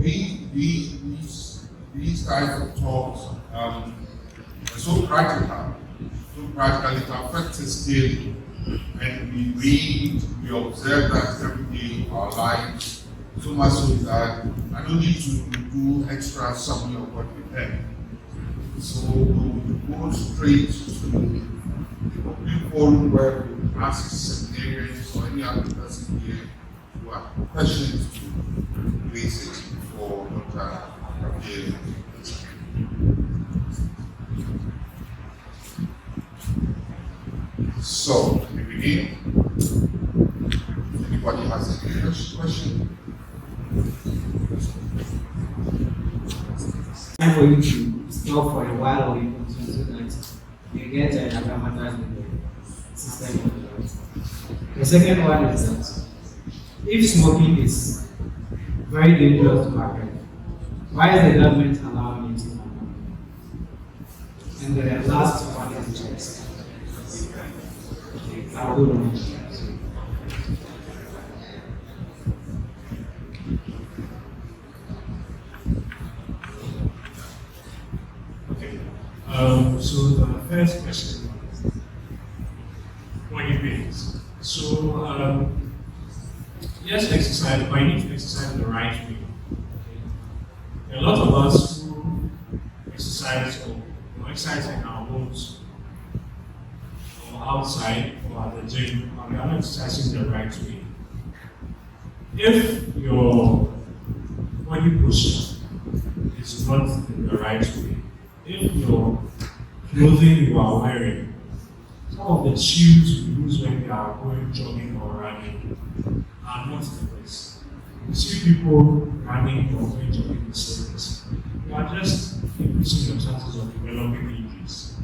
these types of talks are so practical, it affects us daily. And we read, we observe that every day of our lives, so much so that I don't need to do extra summary of what we heard. So we go straight to the open forum where we ask seminarians or any other person here who have questions to raise it for Dr. Afriyie-Ansah. So, we begin. Anybody has any question? Time for you to stop for a while or you continue so that you get acclimatized with the system. The second one is that if smoking is very dangerous to market, why is the government allowing it to happen? And the last one is checks. I'll go on. Okay. So the first question, what it means. So yes, exercise, but you need to exercise the right way. Okay. A lot of us who exercise or exercise in our homes or outside or at the gym, we are not exercising the right way. If your body posture is not in the right way, if your clothing you are wearing, some of the shoes we use when we are going jogging or running are not the best. You see people running or going jogging the same place. You are just increasing your chances of developing injuries.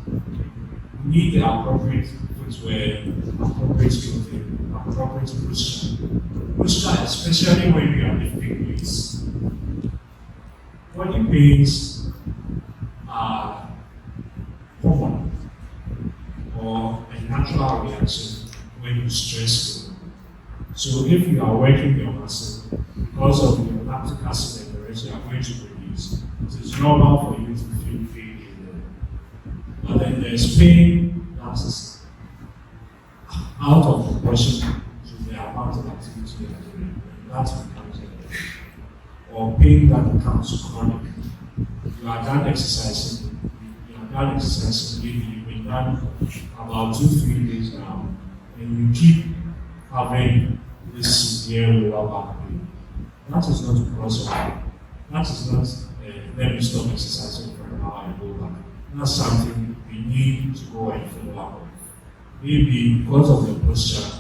You need the appropriate footwear, appropriate clothing, appropriate posture. Posture, especially when we are lifting weights. Body pains are common or a natural reaction when you stress. So if you are working your muscle, because of your lactic acid and the rest you are going to produce, it is normal for you to feel pain in there. But then there's pain that is out of proportion to the amount of activity you are doing. That becomes or pain that becomes chronic. You are done exercising, maybe you've been done about 2-3 days now, and you keep having this severe lower back pain. That is not because of that. That is not let me stop exercising for an hour and go back. That's something we need to go and follow up with. Maybe because of the posture,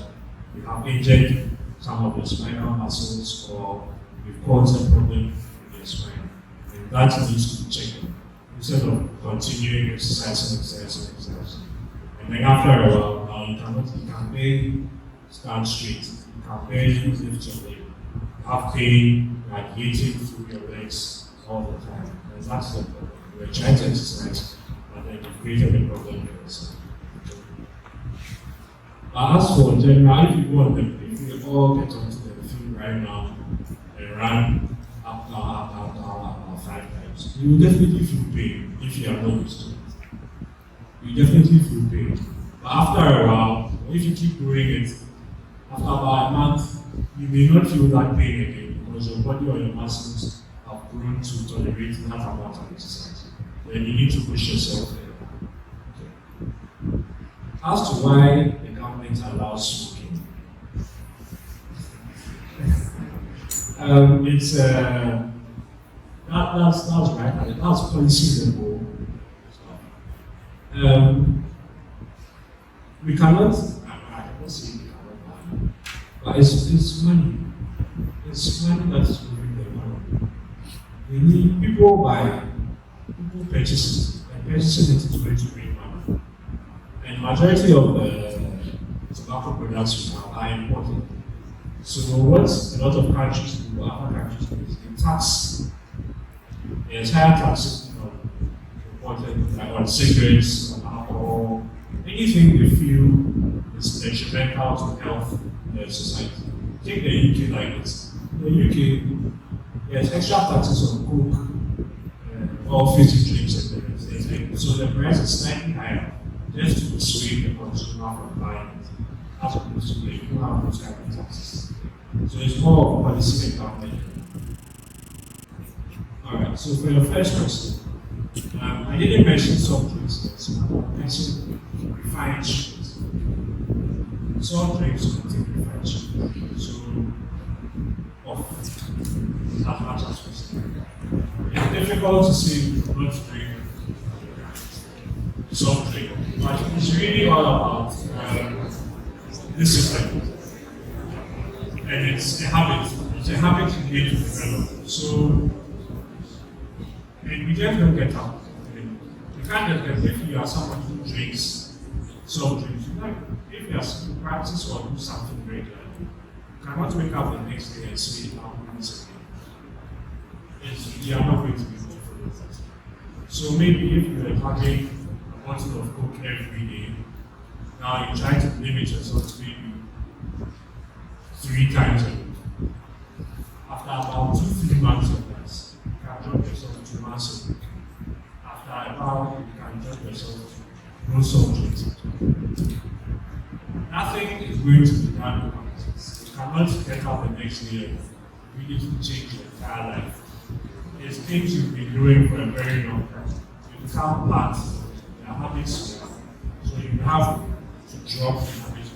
you have injured some of your spinal muscles or you've caused a problem in your spine. And that needs to be checked instead of continuing exercising. And then after a while, now you can barely stand straight. You can barely lift your leg. You have pain radiating through your legs all the time. And that's the problem. You're trying to exercise, but then you've created a problem for yourself. But as for general, if you go on if we all get onto the field right now and run up 5 times, you will definitely feel pain if you are not used to it. You definitely feel pain. But after a while, if you keep doing it, after about a month, you may not feel that pain again because your body or your muscles have grown to tolerate that amount of exercise. Then you need to push yourself there. Okay. As to why the government allows smoking, it's that's right. That's policy level. We cannot. I cannot say we cannot, but it's money. It's money that is moving the economy. We need people purchase it, and purchasing it is going to bring money. And majority of the tobacco products we have are imported. So what a lot of countries do, other countries do, is they tax the entire tax imported, like on cigarettes, on alcohol, anything they feel is detrimental to health in their society. Take the UK like this. In the UK, there's extra taxes on Coke, all fizzy drinks and everything. So the price is slightly higher just to persuade the consumer from buying it. As opposed to they don't have those kind of taxes. So it's more of a policy and government. Alright, so for your first question, I didn't mention soft drinks, so I mentioned refined sugars. Soft drinks contain refined sugar, so off as much as possible. It's difficult to say not to drink soft drink, but it's really all about discipline. And it's a habit. It's a habit you need to develop. So, and we just don't get up. You can't just get if you are someone who drinks soft drinks. Like, if you practice or do something regularly, you cannot wake up the next day and say, I'm doing this again. You are not going to be able to follow that. So maybe if you are having a bottle of Coke every day, now you try to limit yourself to maybe 3 times a week. After about 2-3 months of that, you can drop yourself to once a week. After about, you can drop yourself to no soft drinks. Nothing is going to be done overnight. You cannot get up the next day and really change your entire life. It's things you've been doing for a very long time. You become part of your habits, so you have to drop the habits.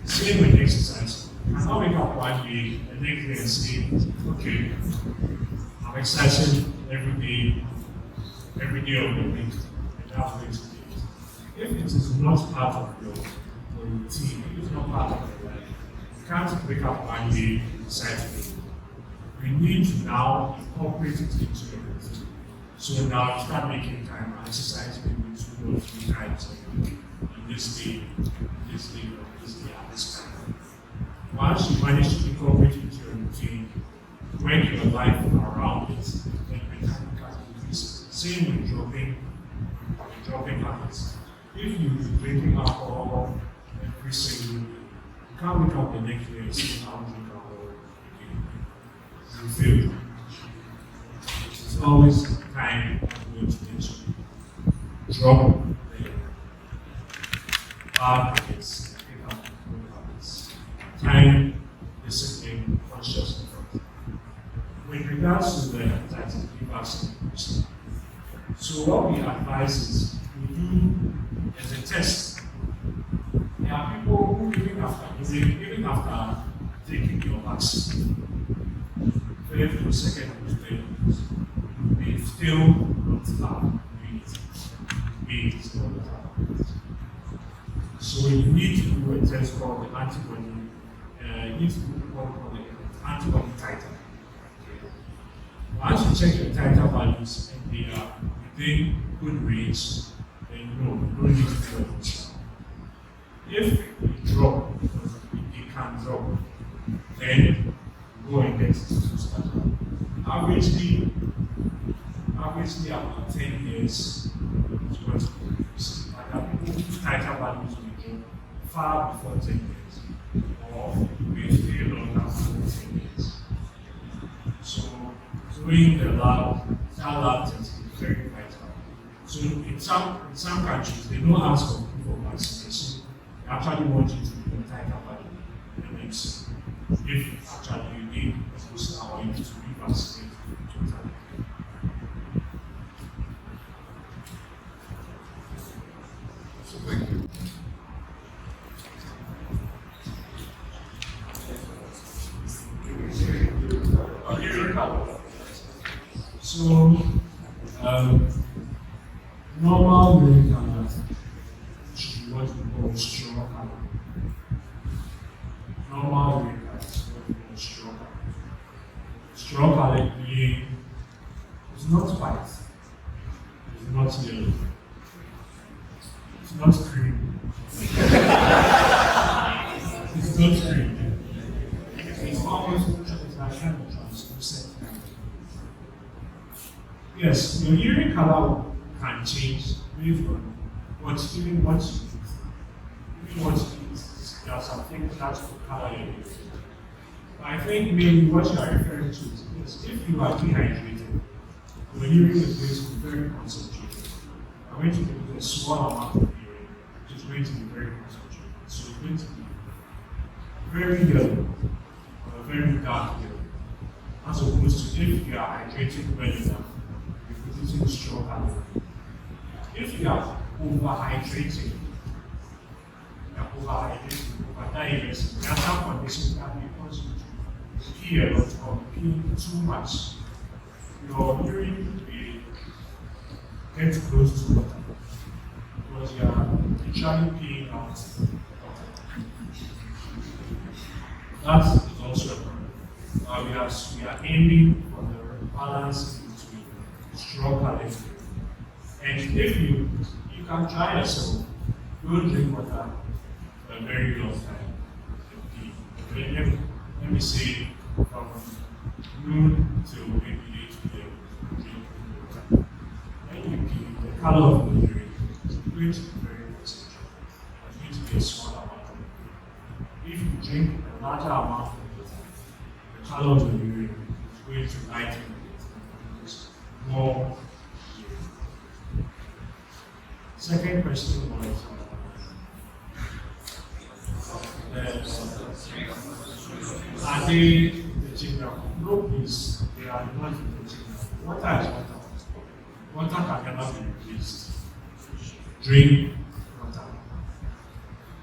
Same with exercise. You cannot wake up one day, the next day and say, okay, I'm exercising every day of the week, and that's going to be it. If it is not part of your routine, if it's not part of your life, you can't wake up one day and decide to do it. We need to now incorporate it into your routine. So now you start making time and exercise maybe 2 or 3 times a week. On this day, this day, at this time. Once you manage to incorporate it into your routine, when your life around it, then you can increase. Same with dropping habits. If you've been drinking alcohol every single day, you can't wake up the next day and say, I'll drink alcohol again. You fail. It's always time to drop the bad habits, pick up good habits. Time, discipline, conscious effort. With regards to the title, give us a so what we advise is we do as a test. There are people who even after taking your vaccine, first or second booster, they still don't have immunity. Still don't have immunity. So you need to do a test called the antibody. You need to do what we call the antibody titer. Once you check your titer values and they are within good range, then you don't need to do it. If it drop, it can drop, then go and get it to start. Averagely about 10 years is what it is. But there are people whose titer values will drop far before 10 years, or may stay longer than 10 years. So doing the lab test is very vital. So in some countries, they don't ask for proof of vaccination. They actually want you to do the titer value. That makes if actually you need a booster or you need to revaccinate totally. So thank you. So, normal urine color should be what we call straw color. Normal urine color is what we call straw color. Straw color being it's not white, it's not yellow, it's not cream. It's not cream. It's almost like kind of translucent. Yes, your urine color can change based on what you eat. Even what you eat, there are some things that will color your urine. I think maybe what you are referring to is if you are dehydrated, your urine is going to be very concentrated. I'm going to give you a small amount of urine, which is going to be very concentrated. So it's going to be very yellow, or very dark yellow, as opposed to if you are hydrated well enough, you're producing strong calorie. If you are overhydrated, overdiuretic, there are some conditions that may cause you to pee a lot or pee too much. Your urine will be get close to water because you are literally peeing out water. That is also a problem. We are aiming for the balance between strong calorie. And if you can try yourself, don't drink water for a very long time. Let me say from noon till maybe 8 p.m. drink water. When you pee, the color of the urine is going to be very concentrated. It's going to be a small amount of it. If you drink a larger amount of water, the color of the urine is going to lighten it and produce more urine. Second question was are they the general? No, please, they are not the general. Water is water. Water can never be replaced. Drink water.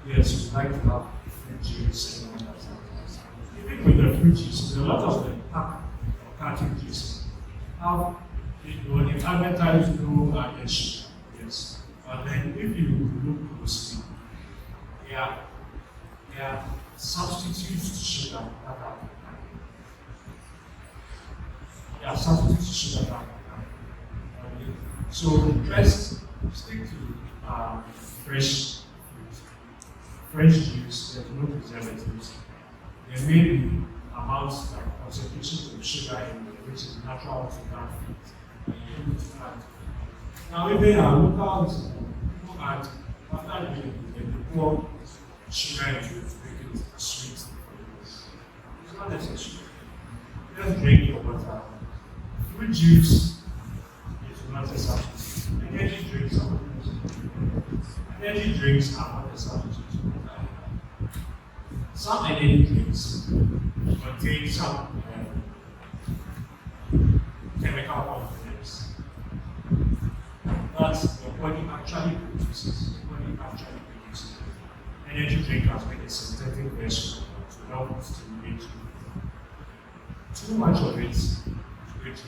Yes, you like to have fruit juice and all that. Even with the fruit juice, a lot of the pack or carton juice have when you advertise no added sugar. Yes. But then if you look closely, there are substitutes to sugar that are there are substitutes to sugar that are so best stick to fresh fruit, fresh juice, there's no preservatives. There may be amounts like concentrations of sugar in there, which is natural to that fruit, and you need to add. Now, if they are locals, people add, after they pour sugar into it to make it sweet. It's not necessary. Just drink your water. Fruit juice is not a substitute. Energy drinks are not a substitute. Energy drinks are not a substitute. Some energy drinks contain some chemical components that your body actually produces. Energy drink has been a synthetic version to help stimulate you. Too much of it is going to be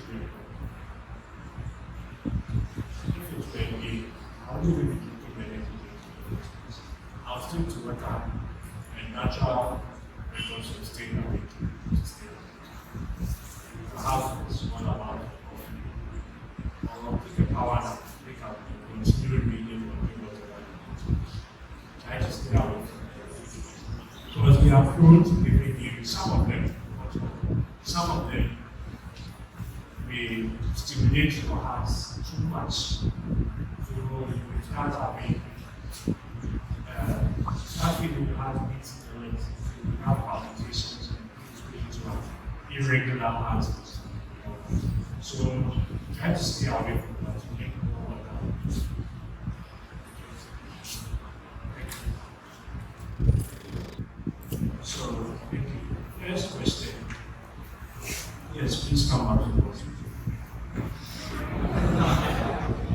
if it's very big, how do we be drinking energy drink? I'll stick to water and natural methods of staying awake. Perhaps one amount of coffee. Or take a power nap, take out and continue reading or doing whatever you need to. Try to stay away from it. Because we are prone to giving you some of them, may stimulate your heart too much. So you start having start feeling your heart beats irregular, you have palpitations and it's going to have irregular heartbeats. So try to stay away from that to make more water. So thank you. First question. Yes, please come back to the question.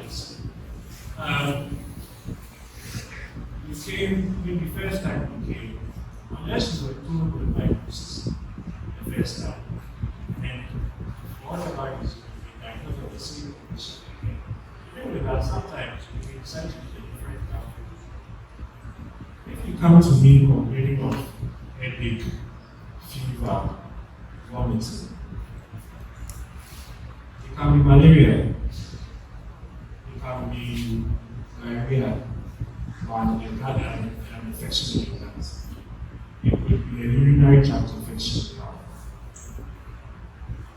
Yes. You came, maybe first time you came, unless you were told with diagnosis the first time, and whatever is diagnosed of the same condition again. Even with that, sometimes we may decide to be a different country. If you come to me complaining of headache, fever, vomiting, it can be malaria, it can be diarrhea, and you had an infection in your lungs. It could be a urinary tract infection.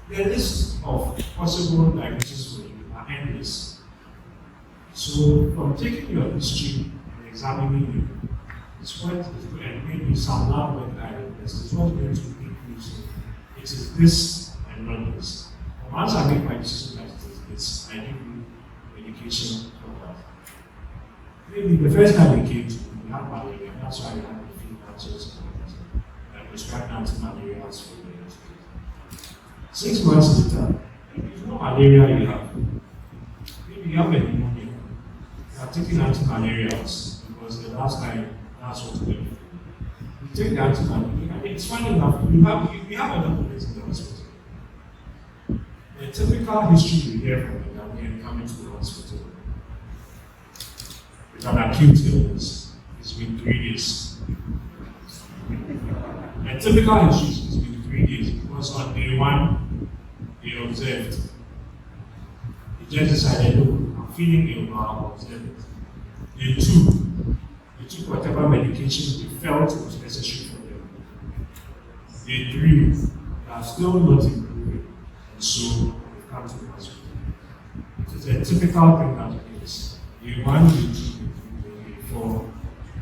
The list of possible diagnoses for you are endless. So, from taking your history and examining you, it's what and maybe some lab work I request is what's going to make you is this and not this. Once I make my decision that it is this, I give you medication for that. Maybe the first time we came to, we had malaria, that's why we had the field answers and prescribed anti-malarials for the 6 months later, if no malaria you have, maybe you have a pneumonia. You are taking anti-malarials because the last time that's what we did. You take the anti-malaria, and it's funny enough, we have other doctors in the hospital. The typical history we hear from the Ghanaian coming to the hospital with an acute illness is been 3 days. The typical history is been 3 days because on day 1, they observed. They just decided, look, I'm feeling ill, but I'll observe it. Day 2, they took whatever medication they felt was necessary for them. Day 3, they are still not improving, and so they come to the hospital. It is a typical thing that is. Day 1, day 2, day 4,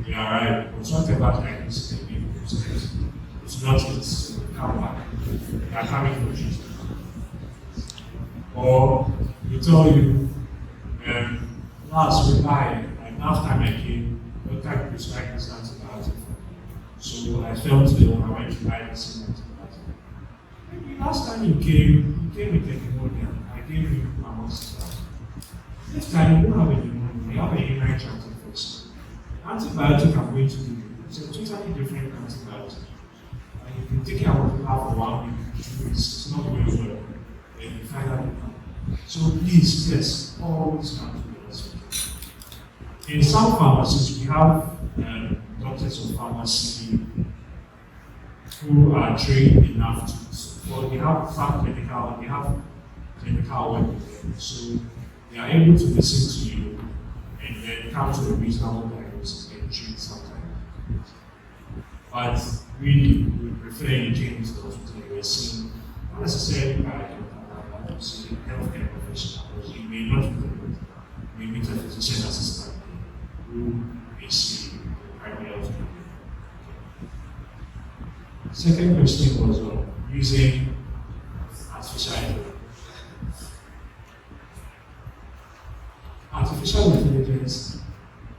they arrive, but whatever diagnosis they give themselves, it's not it, so they come back. They are coming for treatment. Or they tell you, last week, last time I came, doctor prescribed this antibiotic for me. So I felt ill, I went to buy the same antibiotic. Maybe last time you came with a pneumonia, I gave you amoxicillin. This time you don't have a pneumonia, you have a urinary tract infection. The antibiotic I'm going to give you is a totally different antibiotic. And you've been taking amoxicillin for 1 week, 2 weeks, it's not going well. And you find out you come. So please, yes, always come to the hospital. In some pharmacies, we have doctors of pharmacy who are trained enough to, well, they have some clinical work with them. So they are able to listen to you and then come to a reasonable diagnosis and treat sometimes. But really, we prefer you came to the hospital, you were seen, not necessarily by a healthcare professional, because you may not be able to meet a physician assistant who may see primary health care. Second question was using artificial intelligence. Artificial intelligence,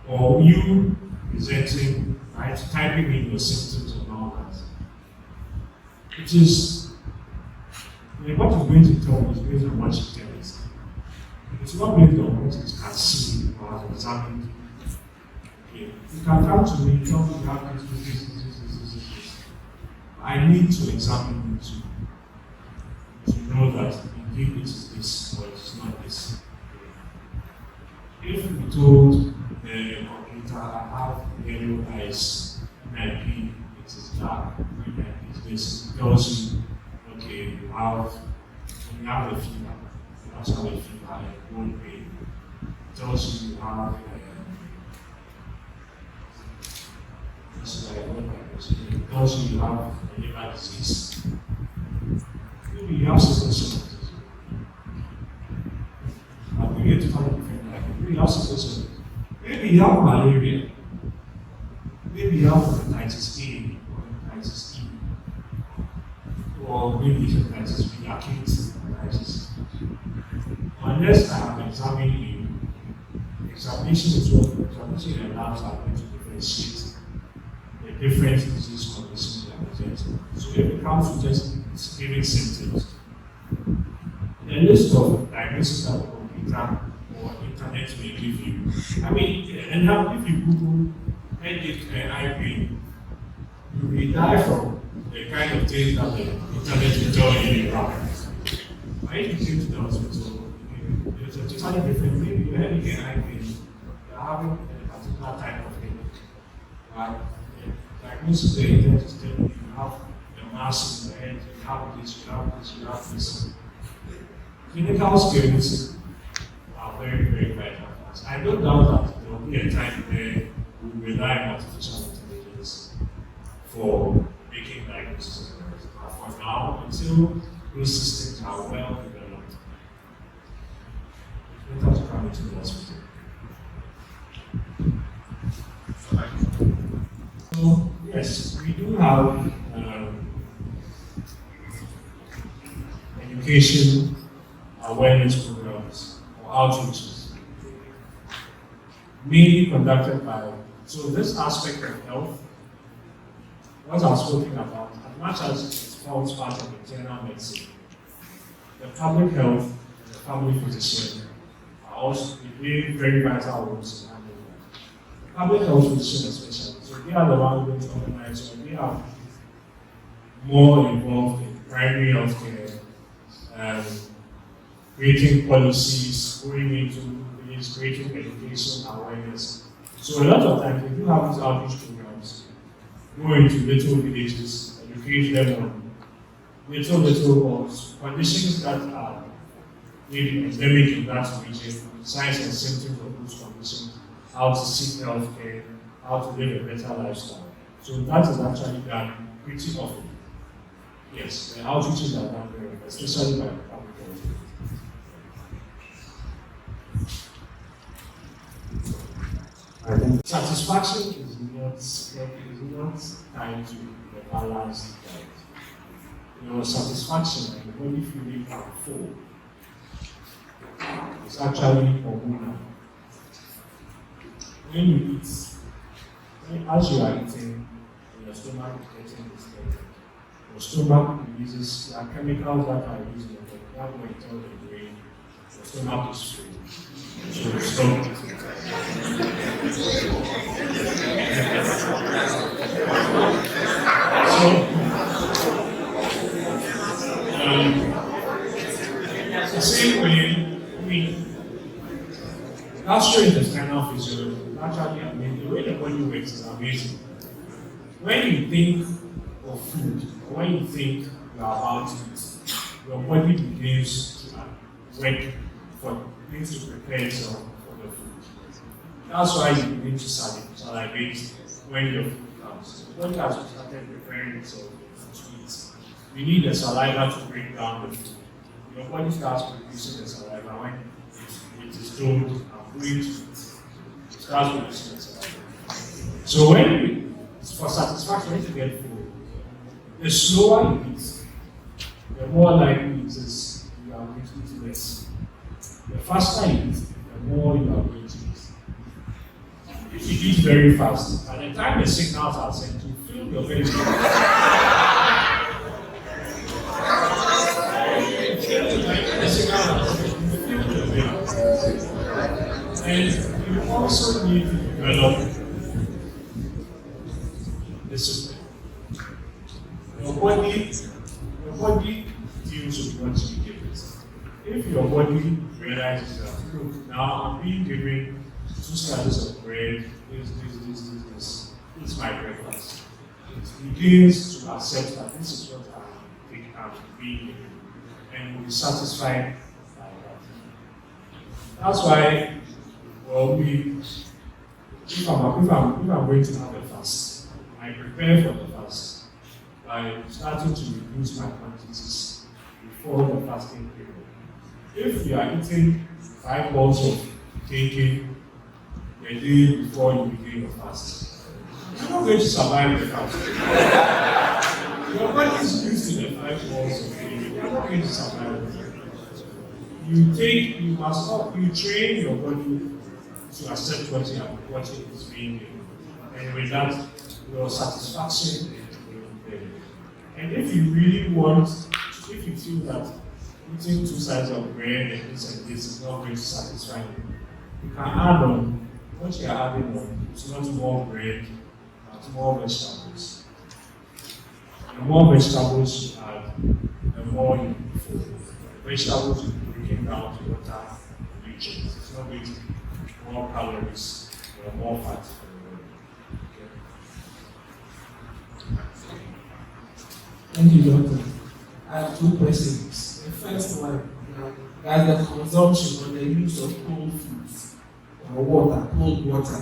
or you presenting, right, typing in your symptoms and all that. It is, what it's going to tell you is based on what you tell it. It's not based on what it can see or has examined. Okay. You can come to me and tell me you have this. I need to examine you to know that indeed it is this or it is not this. If we told the computer I have yellow eyes, NIP, it is dark, NIP is this, it tells you, okay, you have a fever, you also have a fever and cold pain. It tells you you have it tells you you have a liver disease. Maybe you have sickle cell disease. I'm going to tell you different like maybe you have sickle cell disease. Maybe you have malaria. Maybe you have hepatitis A or hepatitis E. Or maybe hepatitis B, acute hepatitis. Unless I have examined you, examination is what examination in the labs are going to differentiate the different disease conditions that are presented. So if it comes to just giving symptoms, the list of diagnoses that the computer or internet may give you. I mean, and now if you Google headache and eye pain, you will die from the kind of things that the internet will tell you you have. When you came to the hospital, there's a totally different thing. You're having an eye pain, you're having a particular type of headache. Right? The diagnosis the internet is telling you you have a mass in the head, you have this, you have this, you have this. Clinical skills are very, very vital. I don't doubt that there will be a time where we will rely on artificial intelligence for making diagnosis. But for now, until those systems are well developed, it's better to come into the hospital. So, yes, we do have education, awareness programs, or outreaches, mainly conducted by. So this aspect of health, what I've spoken about, as much as it forms part of internal medicine, the public health and the family physician are also playing very vital roles in handling that. The public health physician especially, so they are the ones going to organize, so they are more involved in primary health care, creating policies, going into these, creating education, awareness. So a lot of times we do have these outreach programs, go into little villages, educate them on little conditions that are maybe endemic in that region, signs and symptoms of those conditions, how to seek health care, how to live a better lifestyle. So that is actually done pretty often. Yes, the outreaches are done very well, especially by public health. I think satisfaction is not tied to the balanced diet. Your satisfaction and the body feeling full is actually hormonal. When you eat, as you are eating, your stomach is getting disturbed. Your stomach releases chemicals that are used in the body. That will tell the brain your stomach is full. So stop eating. The same way, gastrointestinal physiology, actually, the way the body works is amazing. When you think of food, when you think you are about to eat, your body begins to work for things to prepare itself for the food. That's why you begin to salivate when your food comes. The body has started preparing itself to eat. You need the saliva to break down the food. Your body starts producing the saliva when it is told and going to eat. It starts producing the saliva. So for satisfaction, when you get food, the slower you eat, the more likely it is you are going to eat less. The faster you eat, the more you are going to eat. If you eat very fast, by the time the signals are sent, you feel your belly. And you also need to develop discipline. Your body deals with what you give it. If your body realizes that, look, now I'm being given 2 slices of bread, this is my breakfast. It begins to accept that this is what I'm being given, and will be satisfied by that. That's why, well, if I'm going to have a fast, I prepare for the fast by starting to reduce my quantities before the fasting period. If you are eating 5 bowls of cake a day before you begin your fast, you're not going to survive the fast. Your body is used to the 5 bowls of cake. You're not going to survive it. You train your body to accept what it is being given. And with that, your satisfaction will be there. And if you really want, if you feel that eating 2 sides of bread and this is not going to satisfy you, you can add on, what you are adding on, it's not more bread, but more vegetables. The more vegetables you add, the more you food. Vegetables will be breaking down to water nutrients. It's not going to be more calories or more fat for the body. Okay. Thank you, Doctor. I have 2 questions. The first one, does the consumption or the use of cold foods or cold water,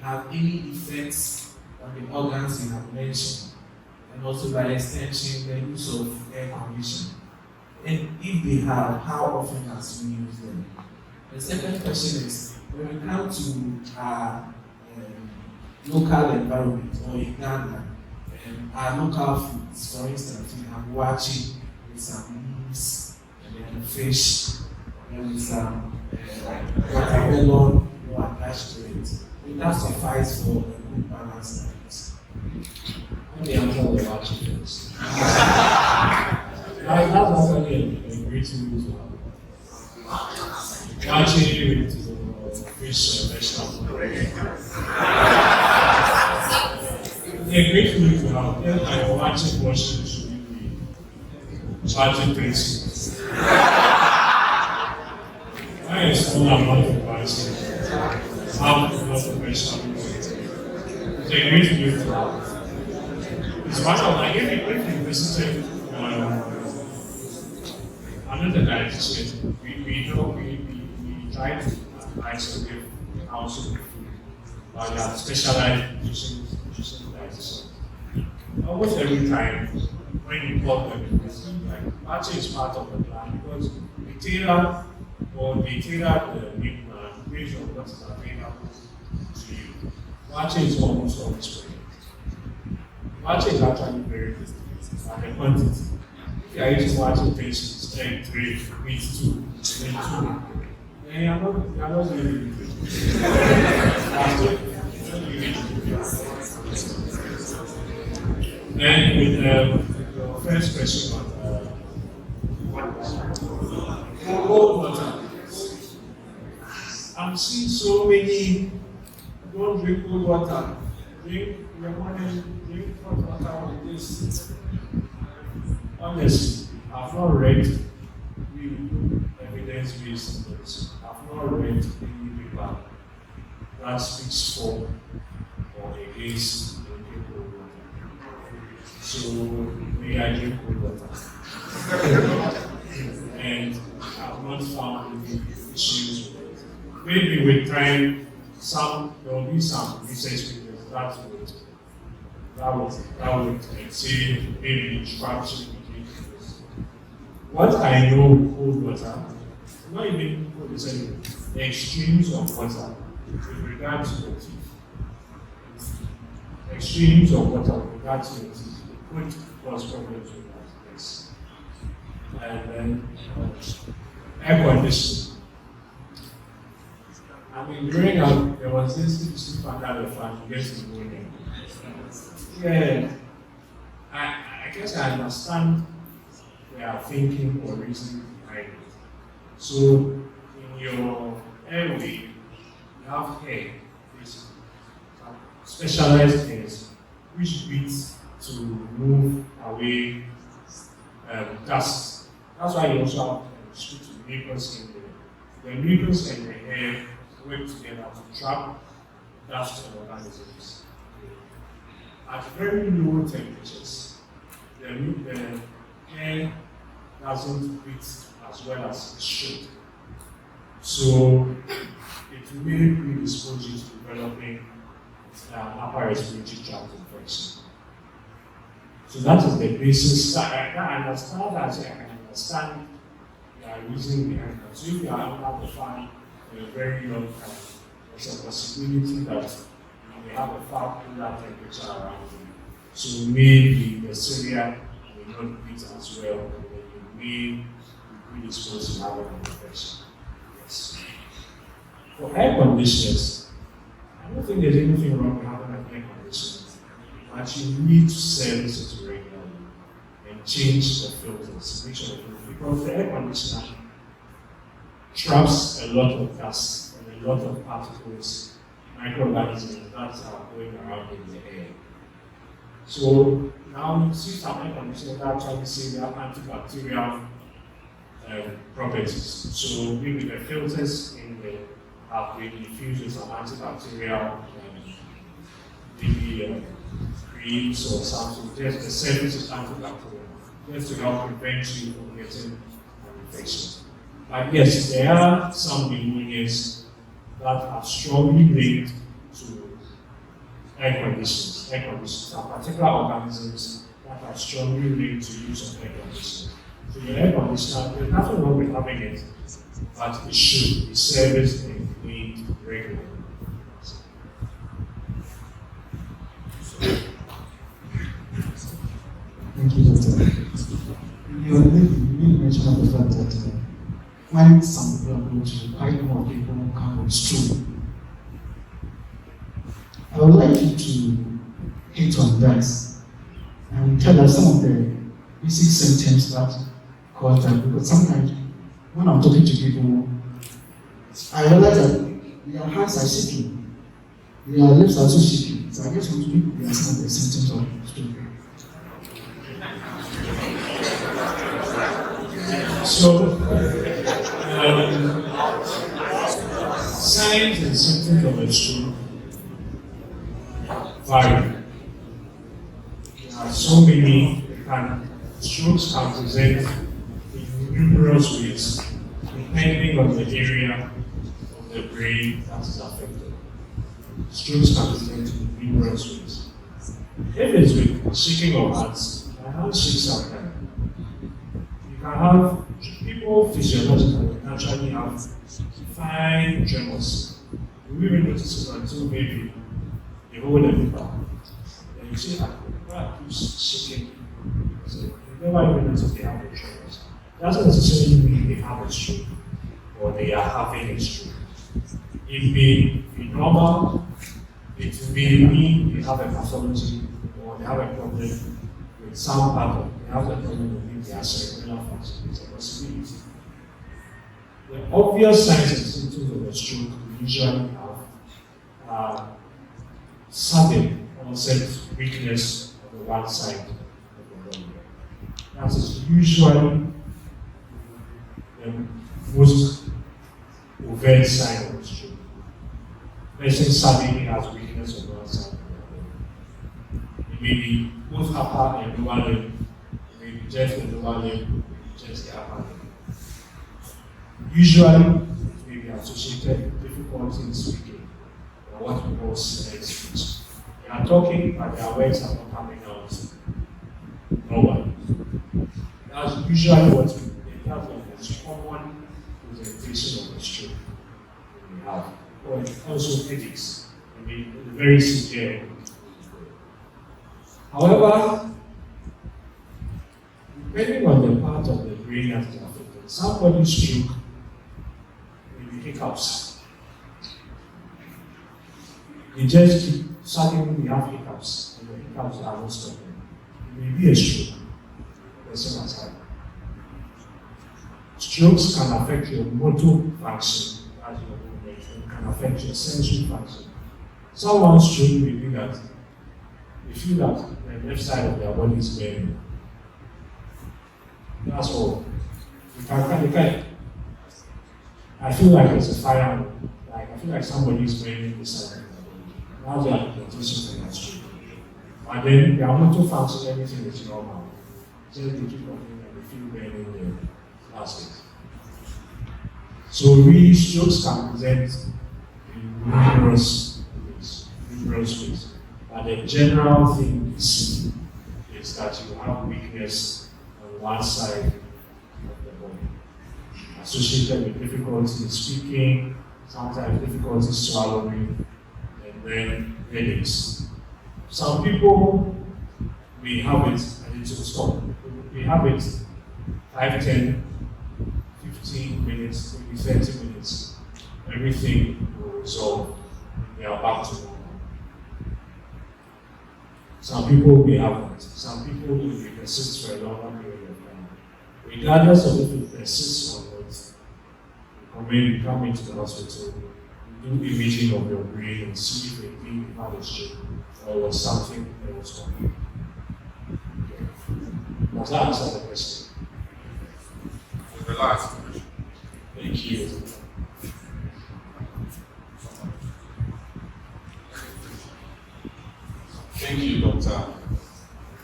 have any effects on the organs you have mentioned, and also by extension the use of air conditioning? And if they have, how often must we use them? The second question is, when we come to our local environment, or in Ghana, our local foods, for instance, we have wachi with some leaves, then the fish, and some watermelon attached to it. That suffices for a good balanced diet. Let me answer the watching first. That's actually a great news. Watching with fish vegetable. A great news now. I watching portion should be watching things. I is all about the watching. How to love the vegetables. It's a great news now. It's one of my if you visited another dietitian, we try to advise and give counsel with food. But they are specialized nutrition dietitians. Almost every time when you call them, it seems like matching is part of the plan because they tailor the meal plan based on what is available to you. Matching is almost always present. Matching is actually very good at the quantity. If you are eating matching patients, egg 3, meat 2, then 2. Then you are not really good. And with your first question on cold water, I'm seeing so many don't drink cold water. Drink your morning, drink hot water with this. Honestly, I've not read evidence-based studies. I've not read any paper that speaks for or against drinking cold water. So we are drinking cold water. And I've not found any issues with it. Maybe with time, there will be some research papers that would say maybe instruction. What I know with cold water, not even cold water, the extremes of water with regard to your teeth. Extremes of water with regard to your teeth could cause problems with that. Yes. And then air conditioning. I mean, growing up, there was this sleep under the fan, you get to know them. Yeah. I guess I understand their thinking or reasoning behind it. So, in your airway, you have hair, specialized hairs, which beats to move away dust. That's why you also have to speak to the mucus in there. The mucus and the hair work together to trap dust and organisms. At very low temperatures, the hair doesn't beat as well as it should. So it may predispose you to developing upper respiratory tract infection. So that is the basis. I understand that. I can understand the reason behind that. So if you are under the fan for a very long time, there's a possibility that you may have a far cooler temperature around you. So maybe the cilia may not beat as well, and then you may be predisposed to have an infection. Yes. For air conditioners, I don't think there's anything wrong with having an air conditioner, but you need to service it regularly and change the filters, make sure because the air conditioner traps a lot of dust and a lot of particles, microorganisms that are going around in the air. So now you see some air conditioners that actually say they have antibacterial properties. So maybe the filters in the have been infused with some antibacterial maybe creams or something. Just the service is antibacterial, just to help prevent you from getting an infection. But yes, there are some pneumonias that are strongly linked to air conditioners, and particular organisms that are strongly linked to use of air conditioners. So your air conditioner, there's nothing wrong with having it, but it should be serviced and cleaned regularly. Thank you, Doctor. You made mention of the fact that when some people are going to quite a number of people come with stroke. I would like you to hit on that and tell us some of the basic symptoms that cause that, because sometimes when I'm talking to people, I realize that their hands are shaking, their lips are so shaky. So I just want to know there are some of the symptoms of stroke. So, signs and symptoms of a stroke vary. There are so many, strokes can present in numerous ways, depending on the area of the brain that is affected. Strokes can present in numerous ways. If it's with shaking of hands, my hands shake sometimes. You can have people physiologically naturally have fine tremors. You will notice it until maybe you hold a paper. Then you see that keeps shaking. So you never even notice they have the tremors. Doesn't necessarily mean they have a stroke or they are having a stroke. It may be normal, it may mean they have a pathology or they have a problem with some part of they have a problem with their cerebral function. It's a possibility. The obvious signs and symptoms of a stroke we usually have are sudden onset weakness on the one side of the body. That is usually the most overt sign of a stroke. Person suddenly has weakness on one side of the body. It may be both upper and lower limb. It may be just the lower limb, it may be just the upper limb. Usually, it may be associated with difficulty in speaking, or what we call slurred speech. They are talking, but their words are not coming out. No one. That's usually what that's the most common presentation of a stroke we have. Or also headaches. I mean, very severe. However, depending on the part of the brain that is affected, somebody's stroke may be hiccups. They just keep suddenly have hiccups, and the hiccups are not stopping. It may be a stroke. Person has had. Strokes can affect your motor function, as your movement, and can affect your sensory function. Someone's stroke may be that they feel that the left side of their body is burning. That's all. You can, I feel like it's a fire, like I feel like somebody is burning this side of their body. Now they are noticing for that stroke. But then their motor function, everything is normal. Just they keep talking and they feel burning there. That's it. So really, strokes can present in numerous ways. But the general thing we see is that you have weakness on one side of the body, associated with difficulty in speaking, sometimes difficulty swallowing, and then headaches. Some people may have it, and it will stop. They have it 5, 10, 15 minutes, maybe 30 minutes. Everything will resolve. They are back to normal. Some people may have that. Some people will persist for a longer period of time. Regardless of if it persists or not, you come into the hospital, you do imaging of your brain and see if it really had a stroke or was something that was common. Okay. Does that answer the question? The last question. Thank you. Thank you, Doctor.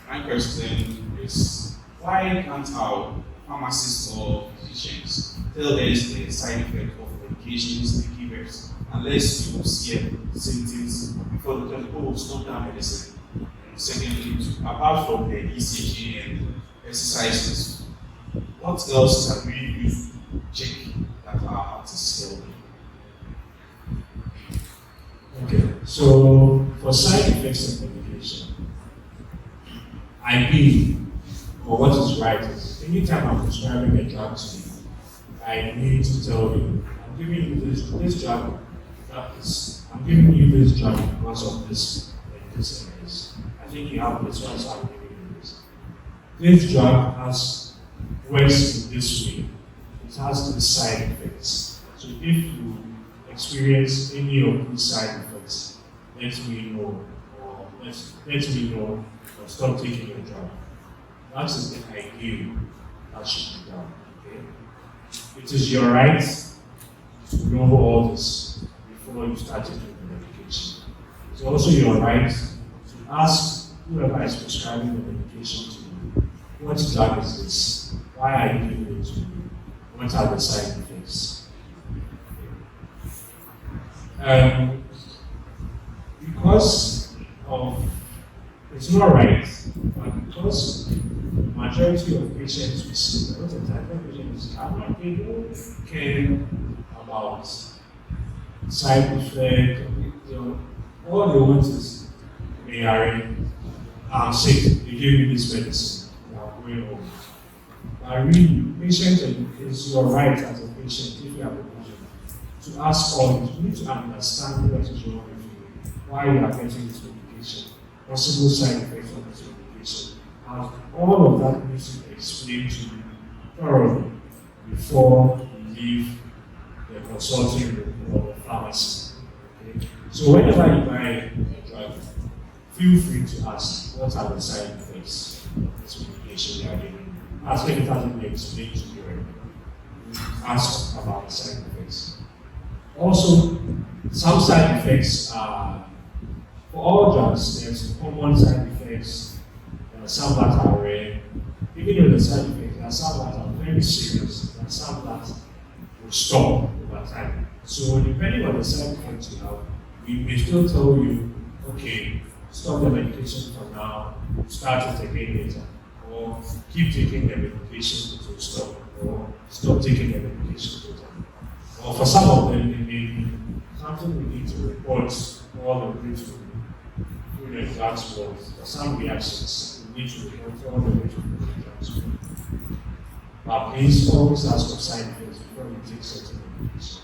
My question is, why can't our pharmacists or physicians tell us the side effect of medications they give us unless you see symptoms before the doctor will stop that medicine? And secondly, apart from the ECG and exercises, what else can we use to check that our heart is healthy? Okay, so for side effects of medication, I believe, or what is right is, anytime I'm prescribing a drug to you, I I need to tell you, I'm giving you this drug, I'm giving you this drug because of this and this and this. I think you have this one, so I'm giving you this. This drug works in this way. It has these side effects. So if you experience any of these side effects, let me know, or stop taking your drug. That is the ideal that should be done. Okay? It is your right to know all this before you start taking the medication. It's also your right to ask whoever is prescribing the medication to you, what drug is this? Why are you giving it to me? What are the side effects? Because of, it's not right, but because the majority of patients we see, a lot of type of patients are not, they don't care about side effect. All they want is, they are sick, they give me this medicine, they are going home. But really, patient, it's your right as a patient, if you have a patient, to ask all this. You need to understand what is wrong with you, why you are getting this medication, possible side effects of this medication. And all of that needs to be explained to you thoroughly before you leave the consulting room or the pharmacy. Okay? So whenever you buy a drug, feel free to ask what are the side effects of this medication you are giving. Ask if it hasn't been explained to you already. Ask about the side effects. Also, some side effects are, for all drugs, there's common side effects. There are some that are rare. Even though the side effects, there are some that are very serious. There are some that will stop over time. So depending on the side effects you have, we may still tell you, okay, stop the medication for now, start it again later. Or keep taking the medication to stop, or stop taking the medication totally. Or for some of them, it may be something we need to report all the way through the drugs world. For some reactions, we need to report all the way to the drugs world. But please always ask for side effects before you take certain medications.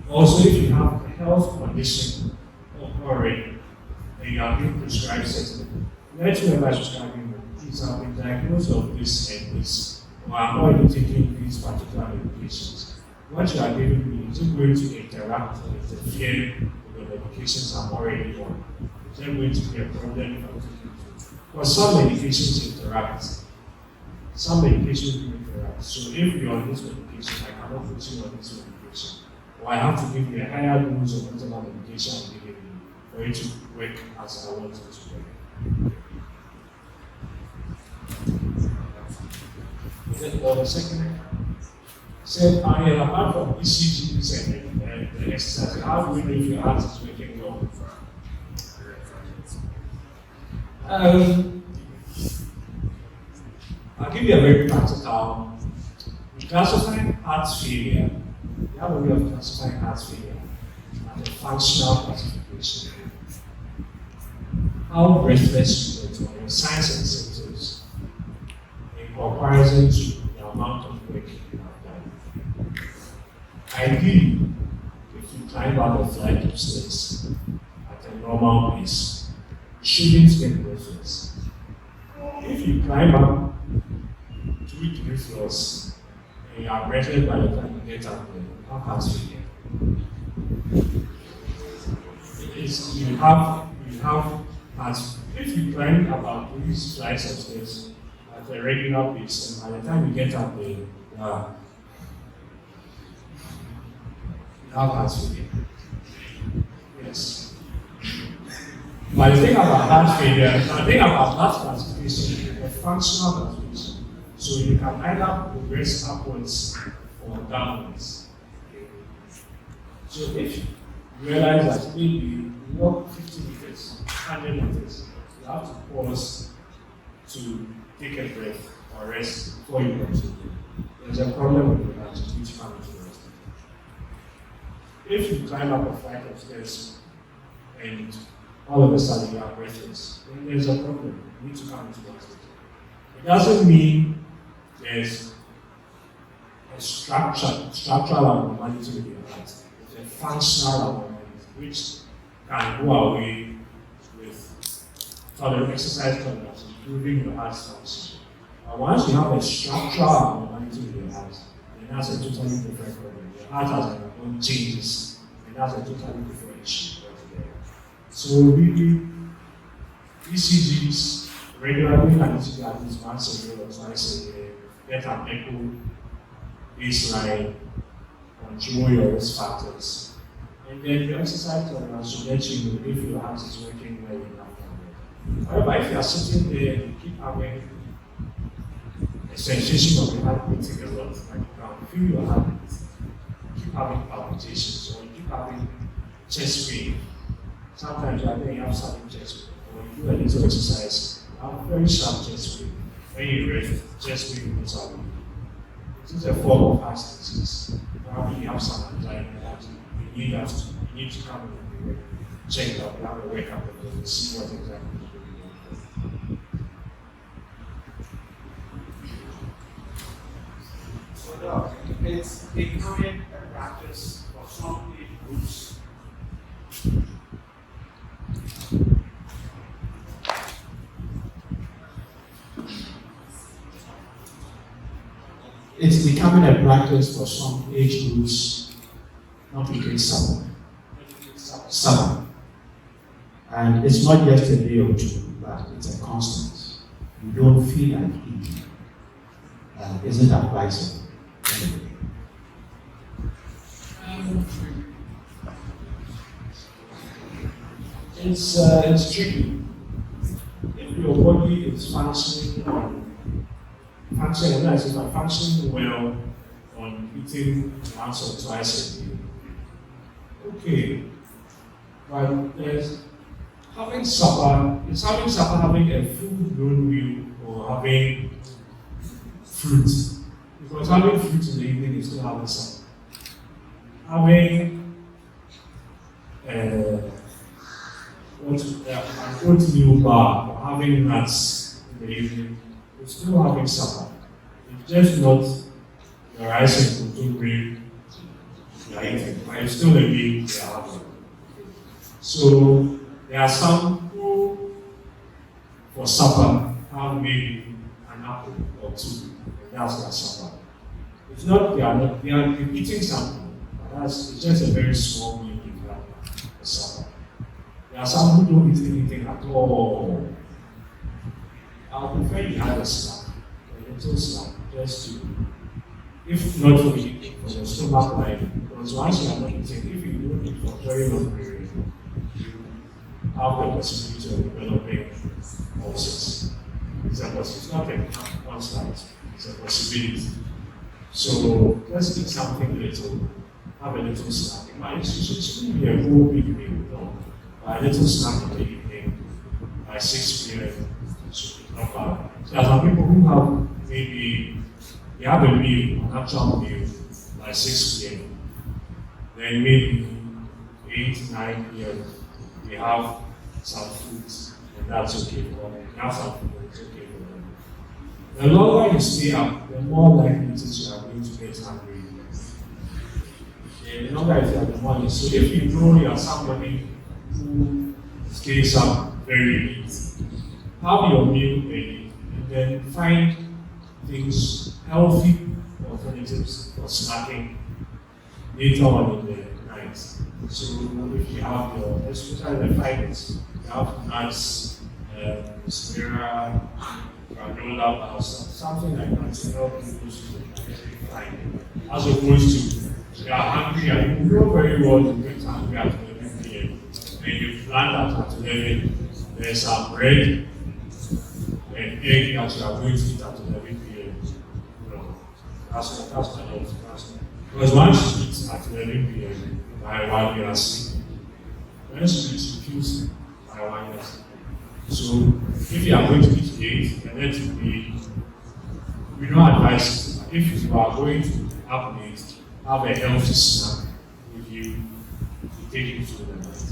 Also, if you have a health condition already, and you are being prescribed certain, let whoever is prescribing you, please have been diagnosed of this and this, or I'm already taking these particular medications. What you are giving me, is it going to interact or interfere with the medications I'm already on? Is there going to be a problem if I'm taking it? Because some medications interact. Some medications do interact. So if you're on this medication, I cannot put you on this medication. Or I have to give you a higher dose of whatever medication I'm giving you for it to work as I want it to work. Or the second said, apart from ECGs and the exercise, how do we know if your heart is working well? I'll give you a very practical. We classify heart failure. We have a way of classifying heart failure as a functional classification. How breathless you get, or your signs and symptoms in comparison to the amount of work you have done. Ideally, if you climb out a flight of stairs at a normal pace, you shouldn't get breathless. If you climb up 2 floors and you are breathless by the time you get up there, you have heart failure. You have heart. If you climb about 3 flights of stairs at a regular pace, and by the time you get up there, you have heart failure. Yes. But the thing about heart failure, the thing about that classification is a functional classification. So you can either progress upwards or downwards. So if you realize that maybe you walk 50 meters, 100 meters, you have to pause to take a breath or rest before you continue. There's a problem with your heart, you need to come into rest. If you climb up a flight of stairs and all of a sudden you are breathless, then there's a problem. You need to come into rest. It doesn't mean there's a a structural abnormality in your heart. It's a functional abnormality, which can go away with exercise tolerance, improving your heart function. But once you have a structural abnormality in your heart, then that's a totally different problem. Your heart has undergone changes, and that's a totally different issue altogether. So really, ECGs, regularly an ECG at least once a year or twice a year, get an echo, baseline, control your risk factors. And then your exercise tolerance should let you know if your heart is working well enough. However, if you are sitting there and you keep having a sensation of your heart beating a lot, like you can feel your heart beat, you keep having palpitations, or you keep having chest pain. Sometimes you have sudden chest pain, or you do a little exercise, you have very sharp chest pain. When you rest, chest pain goes away. This is a form of heart disease. Probably you have some anxiety. You need to come and check up, have a wake up and see what exactly is going on. So it's becoming a practice for some age groups. It's becoming a practice for some age groups not to drink summer. And it's not just a day or two, but it's a constant. You don't feel like eating. Is it advisable? It's tricky. If your body is functioning well on eating once or twice a day, okay. But there's having supper, having a full-blown meal or having fruit. Because having fruit in the evening is still having supper. Having an oatmeal bar or having nuts in the evening is still having supper. It's just not your rice and protein grain you are eating, but it's still a meal you are having. So there are some who, for supper, have maybe an apple or two, and that's their supper. It's not they are eating something, but it's just a very small meal you have for supper. There are some who don't eat anything at all. I would prefer you have a snack, a little snack, just to, if not for your stomach lining, because once you are not eating, if you don't eat for a very long period, you have the possibility of developing ulcers. It's not a constant, it's a possibility. So let's eat something little, have a little snack. It shouldn't be a whole big meal, no. But a little snack in the evening, by 6 p.m. should be not bad. So there are some people who have maybe, they have a meal, an actual meal, by 6 p.m. Then maybe 8, 9 p.m. they have some food, and that's okay for them. They have some food, and it's okay for them. The longer you stay up, the more likely it is you are going to get hungry. The longer you stay up, the more. So if you know you are somebody who stays up very late, have your meal early, and then find things, healthy alternatives for snacking later on in the night. So if you have your, especially the fibers, you have nuts, spira, granola bars, something like that to help you boost your digestive fine. As opposed to you are hungry and you know very well you get hungry at 11 p.m. and you plan that at 11, there's some bread and egg that you are going to eat at 11 p.m. No, that's not because once you eat at 11 p.m. by 1 you are sleeping. Once you eat, you feel sleep by 1 you are sleeping. So if you are going to eat late, then let it be, we don't advise it. If you are going to have late, have a healthy snack if you take it through the night.